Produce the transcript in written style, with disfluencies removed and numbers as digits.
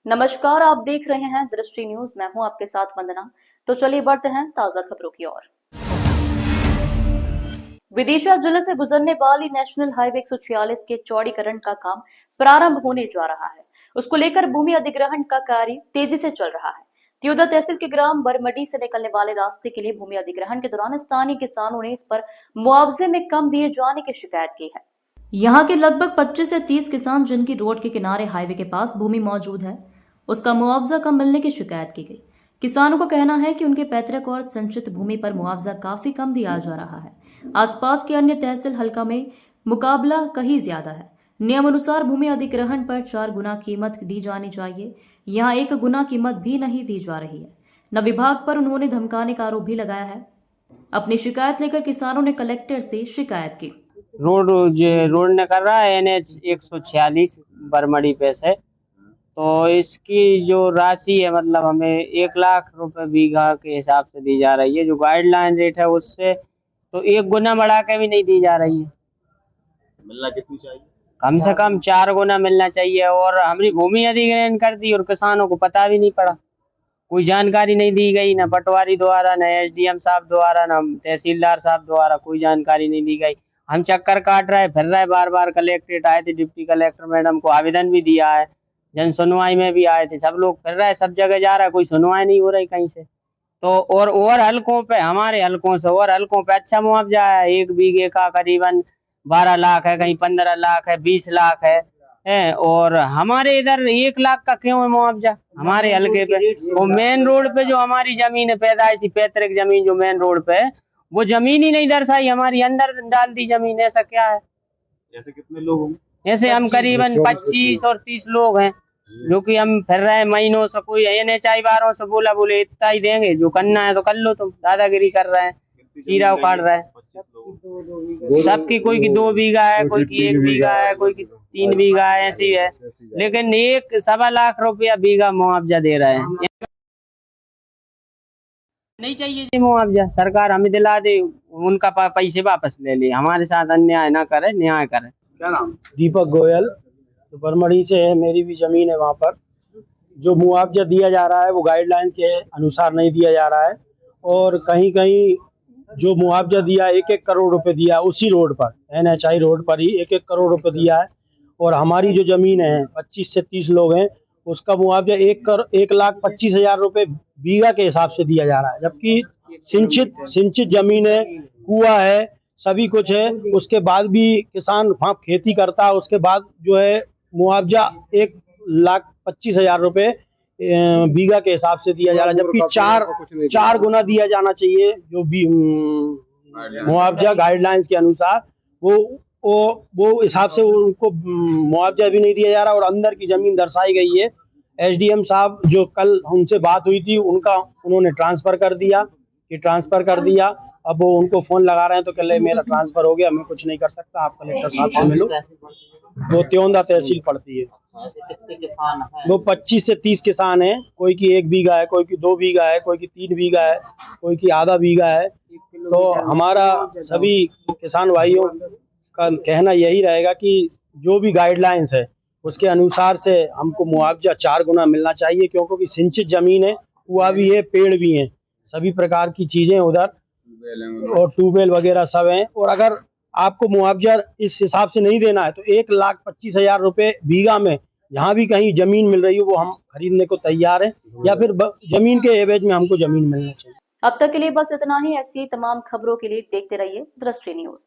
नमस्कार, आप देख रहे हैं दृष्टि न्यूज। मैं हूं आपके साथ वंदना। तो चलिए बढ़ते हैं ताजा खबरों की ओर। विदिशा जिले से गुजरने वाली नेशनल हाईवे 146 के चौड़ीकरण का काम प्रारंभ होने जा रहा है। उसको लेकर भूमि अधिग्रहण का कार्य तेजी से चल रहा है। तियोदा तहसील के ग्राम बरमडी से निकलने वाले रास्ते के लिए भूमि अधिग्रहण के दौरान स्थानीय किसानों ने इस पर मुआवजे में कम दिए जाने की शिकायत की है। यहाँ के लगभग 25 से 30 किसान जिनकी रोड के किनारे हाईवे के पास भूमि मौजूद है, उसका मुआवजा कम मिलने की शिकायत की गई। किसानों का कहना है कि उनके पैतृक और संचित भूमि पर मुआवजा काफी कम दिया जा रहा है। आसपास के अन्य तहसील हल्का में मुकाबला कहीं ज्यादा है। नियम अनुसार भूमि अधिग्रहण पर 4 गुना कीमत दी जानी चाहिए, यहाँ 1 गुना कीमत भी नहीं दी जा रही है। न विभाग पर उन्होंने धमकाने का आरोप भी लगाया है। अपनी शिकायत लेकर किसानों ने कलेक्टर से शिकायत की। रोड ने कर रहा है NH 146 बरमड़ी पे से, तो इसकी जो राशि है मतलब हमें 1 लाख रुपए बीघा के हिसाब से दी जा रही है। जो गाइडलाइन रेट है उससे तो 1 गुना बढ़ा के भी नहीं दी जा रही है। मिलना कितनी चाहिए? कम से कम 4 गुना मिलना चाहिए। और हमारी भूमि अधिग्रहण कर दी और किसानों को पता भी नहीं पड़ा, कोई जानकारी नहीं दी गई, ना पटवारी द्वारा, ना SDM साहब द्वारा, ना तहसीलदार साहब द्वारा कोई जानकारी नहीं दी गई। हम चक्कर काट रहे फिर रहे, बार बार कलेक्ट्रेट आए थे, डिप्टी कलेक्टर मैडम को आवेदन भी दिया है, जन सुनवाई में भी आए थे, सब लोग फिर रहे, सब जगह जा रहा है, कोई सुनवाई नहीं हो रही कहीं से। तो और हलकों पे, हमारे हलकों से और हलकों पे अच्छा मुआवजा है। 1 बीघे का करीबन 12 लाख है, कहीं 15 लाख है, 20 लाख है। और हमारे इधर 1 लाख का क्यों है मुआवजा हमारे हल्के पे? वो मेन रोड पे जो हमारी जमीन है, पैदाइशी पैतृक जमीन जो मेन रोड पे है, वो जमीन ही नहीं दर्शाई हमारी, अंदर डाल दी जमीन। ऐसा क्या है? ऐसे कितने लोग होंगे? ऐसे हम करीबन 25 और 30 लोग हैं, जो कि हम फिर रहे हैं महीनों से। कोई NHI वालों से बोले इतना ही देंगे, जो करना है तो कर लो, तुम दादागिरी कर रहे हैं, चीरा उखाड़ रहा है। सबकी कोई की 2 बीघा है, कोई की 1 बीघा है, कोई की 3 बीघा है, ऐसी है। लेकिन 1.25 लाख रुपया बीघा मुआवजा दे रहे हैं। नहीं चाहिए मुआवजा, सरकार हमें दिला दे, उनका पैसे वापस ले ले, हमारे साथ अन्याय ना करे, न्याय करे। क्या नाम? दीपक गोयल, तो बरमड़ी से है, मेरी भी जमीन है। वहाँ पर जो मुआवजा दिया जा रहा है वो गाइडलाइन के अनुसार नहीं दिया जा रहा है, और कहीं कहीं जो मुआवजा दिया 1-1 करोड़ रुपए दिया उसी रोड पर, NHI रोड पर ही 1-1 करोड़ रुपए दिया है। और हमारी जो जमीन है 25 से 30 लोग हैं, उसका मुआवजा 1,25,000 रुपए बीघा के हिसाब से दिया जा रहा है, जबकि सिंचित जमीन है, कुआं है, सभी कुछ है। उसके बाद भी किसान वहाँ खेती करता है, उसके बाद जो है मुआवजा 1,25,000 रुपए बीघा के हिसाब से दिया जा रहा है, जबकि 4 गुना दिया जाना चाहिए जो भी मुआवजा गाइडलाइंस के अनुसार। वो हिसाब से उनको मुआवजा भी नहीं दिया जा रहा, और अंदर की जमीन दर्शाई गई है। SDM साहब जो कल उनसे बात हुई थी, उन्होंने ट्रांसफर कर दिया। अब वो उनको फोन लगा रहे हैं तो कह रहे मेरा ट्रांसफर हो गया, मैं कुछ नहीं कर सकता, आप कलेक्टर साहब से मिलो। वो त्योदा तहसील पड़ती है। वो 25 से 30 किसान हैं, कोई की 1 बीघा है, कोई की 2 बीघा है, कोई की 3 बीघा है, कोई की आधा बीघा है। तो हमारा सभी किसान भाइयों का कहना यही रहेगा कि जो भी गाइडलाइंस है उसके अनुसार से हमको मुआवजा 4 गुना मिलना चाहिए, क्योंकि सिंचित जमीन है, कुआं भी है, पेड़ भी हैं, सभी प्रकार की चीजें उधर, और ट्यूबवेल वगैरह सब हैं। और अगर आपको मुआवजा इस हिसाब से नहीं देना है तो 1,25,000 रुपए बीघा में जहाँ भी कहीं जमीन मिल रही है वो हम खरीदने को तैयार हैं, या फिर जमीन के एवज में हमको जमीन मिलना चाहिए। अब तक के लिए बस इतना ही। ऐसी तमाम खबरों के लिए देखते रहिए दृष्टि न्यूज।